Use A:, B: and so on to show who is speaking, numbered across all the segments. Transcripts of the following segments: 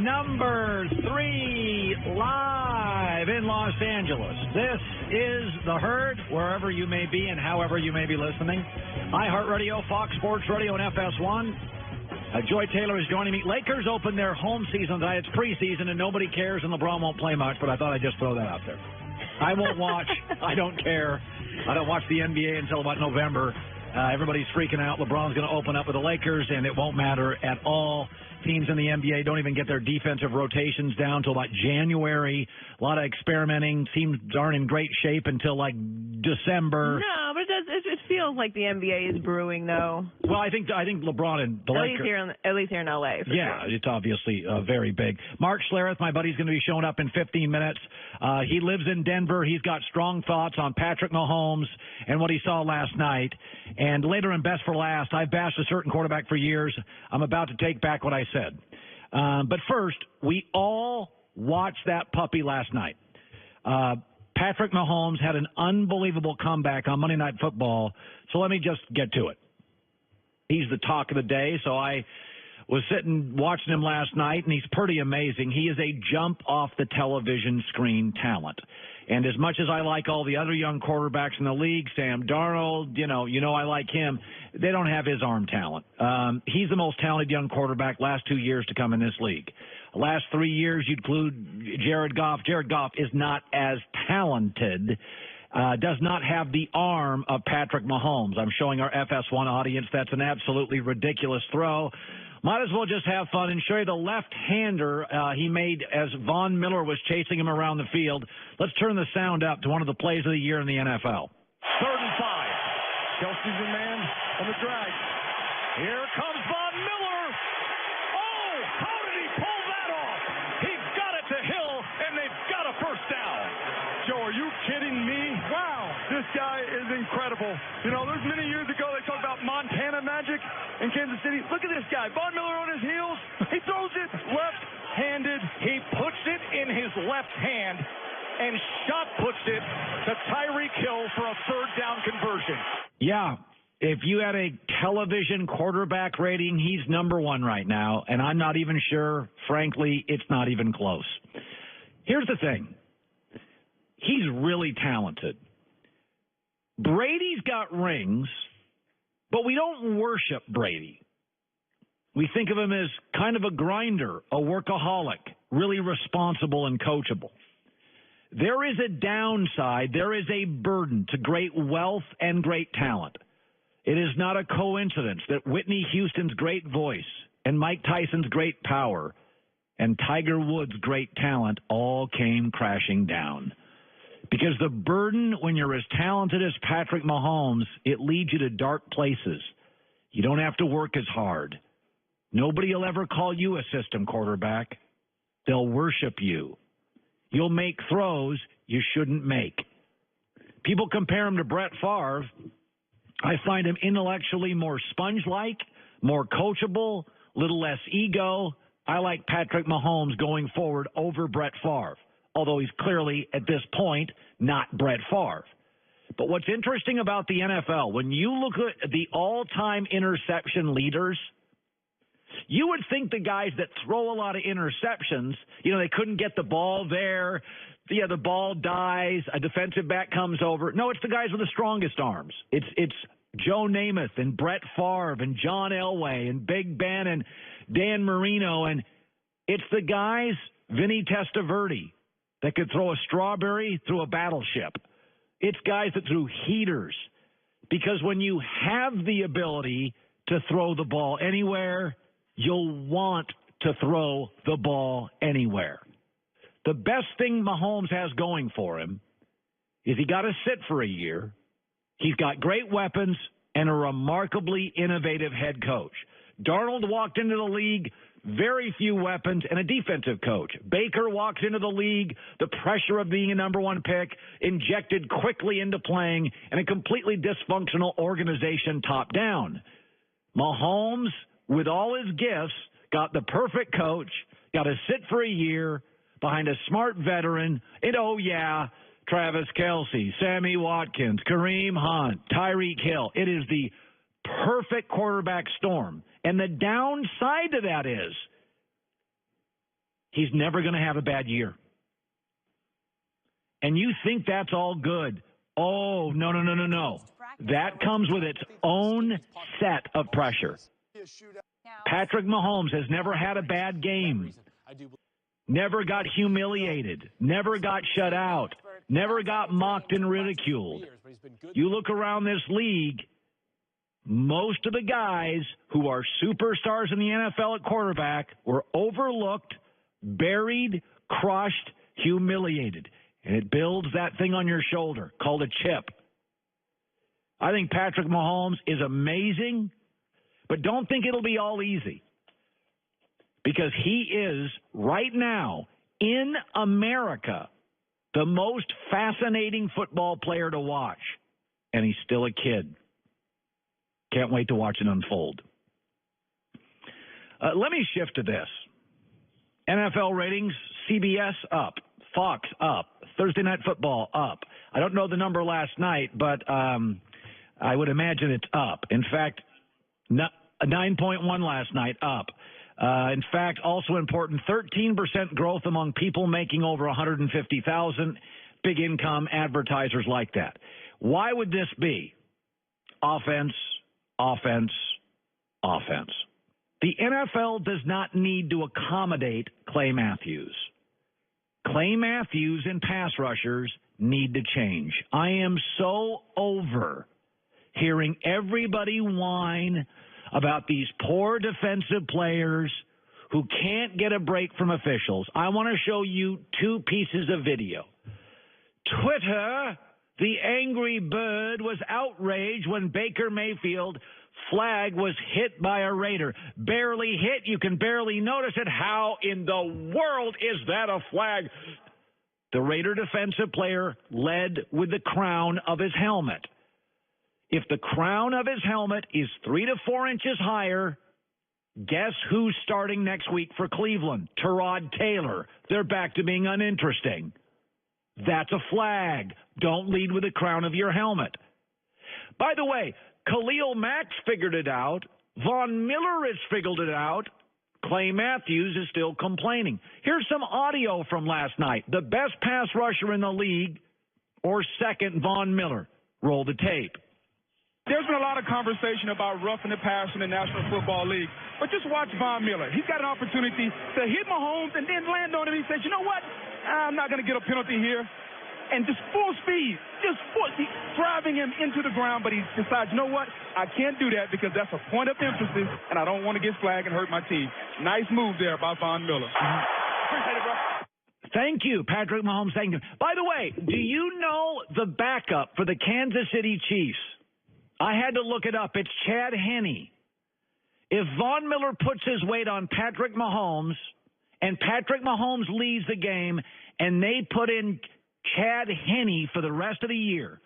A: number 3 live in Los Angeles. This is the herd, wherever you may be and however you may be listening. iHeartRadio, Fox Sports Radio, and FS1. Joy Taylor is joining me. Lakers open their home season tonight. It's preseason, and nobody cares, and LeBron won't play much, but I thought I'd just throw that out there. I won't watch. I don't care. I don't watch the NBA until about November. Everybody's freaking out. LeBron's going to open up with the Lakers, and it won't matter at all. Teams in the NBA don't even get their defensive rotations down until about January. A lot of experimenting. Teams aren't in great shape until like December.
B: No, but it feels like the NBA is brewing, though.
A: Well, I think LeBron and the Lakers.
B: At least here in LA.
A: Yeah,
B: sure.
A: It's obviously very big. Mark Schlereth, my buddy's going to be showing up in 15 minutes. He lives in Denver. He's got strong thoughts on Patrick Mahomes and what he saw last night. And later in Best for Last, I've bashed a certain quarterback for years. I'm about to take back what I said. But first, we all watched that puppy last night. Patrick Mahomes had an unbelievable comeback on Monday Night Football, so let me just get to it. He's the talk of the day, so I was sitting watching him last night, and he's pretty amazing. He is a jump-off-the-television screen talent. And as much as I like all the other young quarterbacks in the league, Sam Darnold, you know I like him, they don't have his arm talent. He's the most talented young quarterback last 2 years to come in this league. The last 3 years, you'd include Jared Goff. Jared Goff is not as talented, does not have the arm of Patrick Mahomes. I'm showing our FS1 audience that's an absolutely ridiculous throw. Might as well just have fun and show you the left-hander he made as Von Miller was chasing him around the field. Let's turn the sound up to one of the plays of the year in the NFL.
C: 3rd and 5. Kelsey's in man on the drag. Here comes Von Miller. Oh, how did he pull that off? He got it to Hill, and they've got a first down. Joe, are you kidding me? Wow, this guy is incredible. You know, there's many years ago they talked about Montana magic in Kansas City. Look at this guy. Von Miller on his heels. He throws it left-handed. He puts it in his left hand and shot puts it to Tyreek Hill for a 3rd down conversion.
A: Yeah. If you had a television quarterback rating, he's number 1 right now, and I'm not even sure, frankly, it's not even close. Here's the thing. He's really talented. Brady's got rings, but we don't worship Brady. We think of him as kind of a grinder, a workaholic, really responsible and coachable. There is a downside, there is a burden to great wealth and great talent. It is not a coincidence that Whitney Houston's great voice and Mike Tyson's great power and Tiger Woods' great talent all came crashing down. Because the burden when you're as talented as Patrick Mahomes, it leads you to dark places. You don't have to work as hard. Nobody will ever call you a system quarterback. They'll worship you. You'll make throws you shouldn't make. People compare him to Brett Favre. I find him intellectually more sponge-like, more coachable, little less ego. I like Patrick Mahomes going forward over Brett Favre, although he's clearly, at this point, not Brett Favre. But what's interesting about the NFL, when you look at the all-time interception leaders, you would think the guys that throw a lot of interceptions, they couldn't get the ball there, the ball dies, a defensive back comes over. No, it's the guys with the strongest arms. It's Joe Namath and Brett Favre and John Elway and Big Ben and Dan Marino, and it's the guys, Vinny Testaverde, that could throw a strawberry through a battleship. It's guys that threw heaters. Because when you have the ability to throw the ball anywhere, you'll want to throw the ball anywhere. The best thing Mahomes has going for him is he got to sit for a year. He's got great weapons and a remarkably innovative head coach. Darnold walked into the league, very few weapons, and a defensive coach. Baker walks into the league, the pressure of being a number 1 pick, injected quickly into playing, and a completely dysfunctional organization top down. Mahomes, with all his gifts, got the perfect coach, got to sit for a year behind a smart veteran, and Travis Kelce, Sammy Watkins, Kareem Hunt, Tyreek Hill. It is the perfect quarterback storm. And the downside to that is he's never going to have a bad year. And you think that's all good. Oh, no. That comes with its own set of pressure. Patrick Mahomes has never had a bad game. Never got humiliated. Never got shut out. Never got mocked and ridiculed. You look around this league, most of the guys who are superstars in the NFL at quarterback were overlooked, buried, crushed, humiliated. And it builds that thing on your shoulder called a chip. I think Patrick Mahomes is amazing, but don't think it'll be all easy. Because he is, right now, in America, the most fascinating football player to watch. And he's still a kid. Can't wait to watch it unfold. Let me shift to this. NFL ratings, CBS up, Fox up, Thursday Night Football up. I don't know the number last night, but I would imagine it's up. In fact, 9.1 last night, up. In fact, also important, 13% growth among people making over $150,000, big income advertisers like that. Why would this be? Offense, offense, offense. The NFL does not need to accommodate Clay Matthews. Clay Matthews and pass rushers need to change. I am so over hearing everybody whine about these poor defensive players who can't get a break from officials. I want to show you two pieces of video. Twitter, the angry bird, was outraged when Baker Mayfield flag was hit by a Raider. Barely hit. You can barely notice it. How in the world is that a flag? The Raider defensive player led with the crown of his helmet. If the crown of his helmet is 3 to 4 inches higher, guess who's starting next week for Cleveland? Tyrod Taylor. They're back to being uninteresting. That's a flag. Don't lead with the crown of your helmet. By the way, Khalil Mack's figured it out. Von Miller has figured it out. Clay Matthews is still complaining. Here's some audio from last night. The best pass rusher in the league, or second, Von Miller. Roll the tape.
D: There's been a lot of conversation about roughing the pass in the National Football League. But just watch Von Miller. He's got an opportunity to hit Mahomes and then land on him. He says, you know what? I'm not going to get a penalty here. And just full speed, driving him into the ground. But he decides, you know what? I can't do that because that's a point of emphasis, and I don't want to get flagged and hurt my team. Nice move there by Von Miller. Appreciate it, bro.
A: Thank you, Patrick Mahomes. Thank you. By the way, do you know the backup for the Kansas City Chiefs? I had to look it up. It's Chad Henne. If Von Miller puts his weight on Patrick Mahomes and Patrick Mahomes leaves the game and they put in Chad Henne for the rest of the year,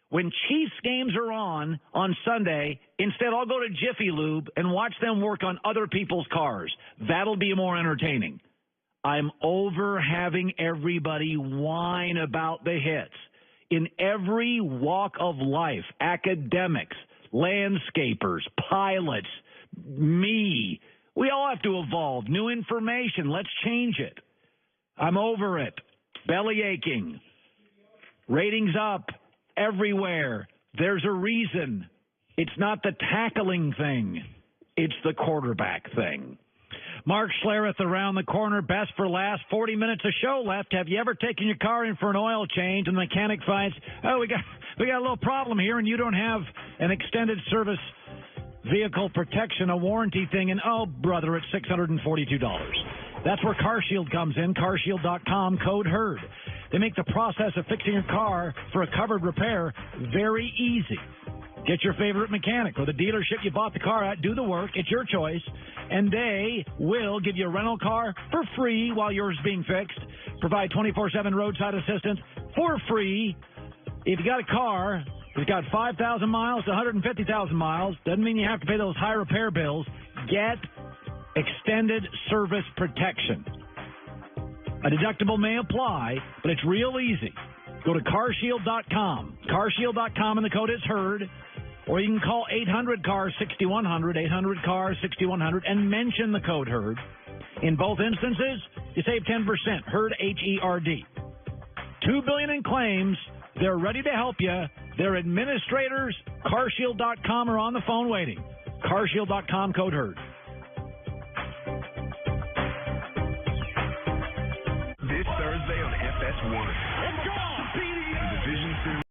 A: when Chiefs games are on Sunday, instead I'll go to Jiffy Lube and watch them work on other people's cars. That'll be more entertaining. I'm over having everybody whine about the hits. In every walk of life, academics, landscapers, pilots, me, we all have to evolve. New information, let's change it. I'm over it. Belly aching. Ratings up everywhere. There's a reason. It's not the tackling thing. It's the quarterback thing. Mark Schlereth around the corner, best for last. 40 minutes of show left. Have you ever taken your car in for an oil change and the mechanic finds, oh, we got a little problem here and you don't have an extended service vehicle protection, a warranty thing, and oh, brother, it's $642. That's where CarShield comes in, carshield.com, code HERD. They make the process of fixing your car for a covered repair very easy. Get your favorite mechanic or the dealership you bought the car at, do the work, it's your choice, and they will give you a rental car for free while yours is being fixed, provide 24/7 roadside assistance for free. If you got a car that's got 5,000 miles to 150,000 miles, doesn't mean you have to pay those high repair bills. Get extended service protection. A deductible may apply, but it's real easy. Go to carshield.com. Carshield.com, and the code is HERD. Or you can call 800-CAR-6100, 800-CAR-6100, and mention the code HERD. In both instances, You save 10%. Herd, H-E-R-D. $2 billion in claims. They're ready to help you. Their administrators, carshield.com, are on the phone waiting. Carshield.com, code HERD.
E: This Thursday on FS1. It's gone! The Division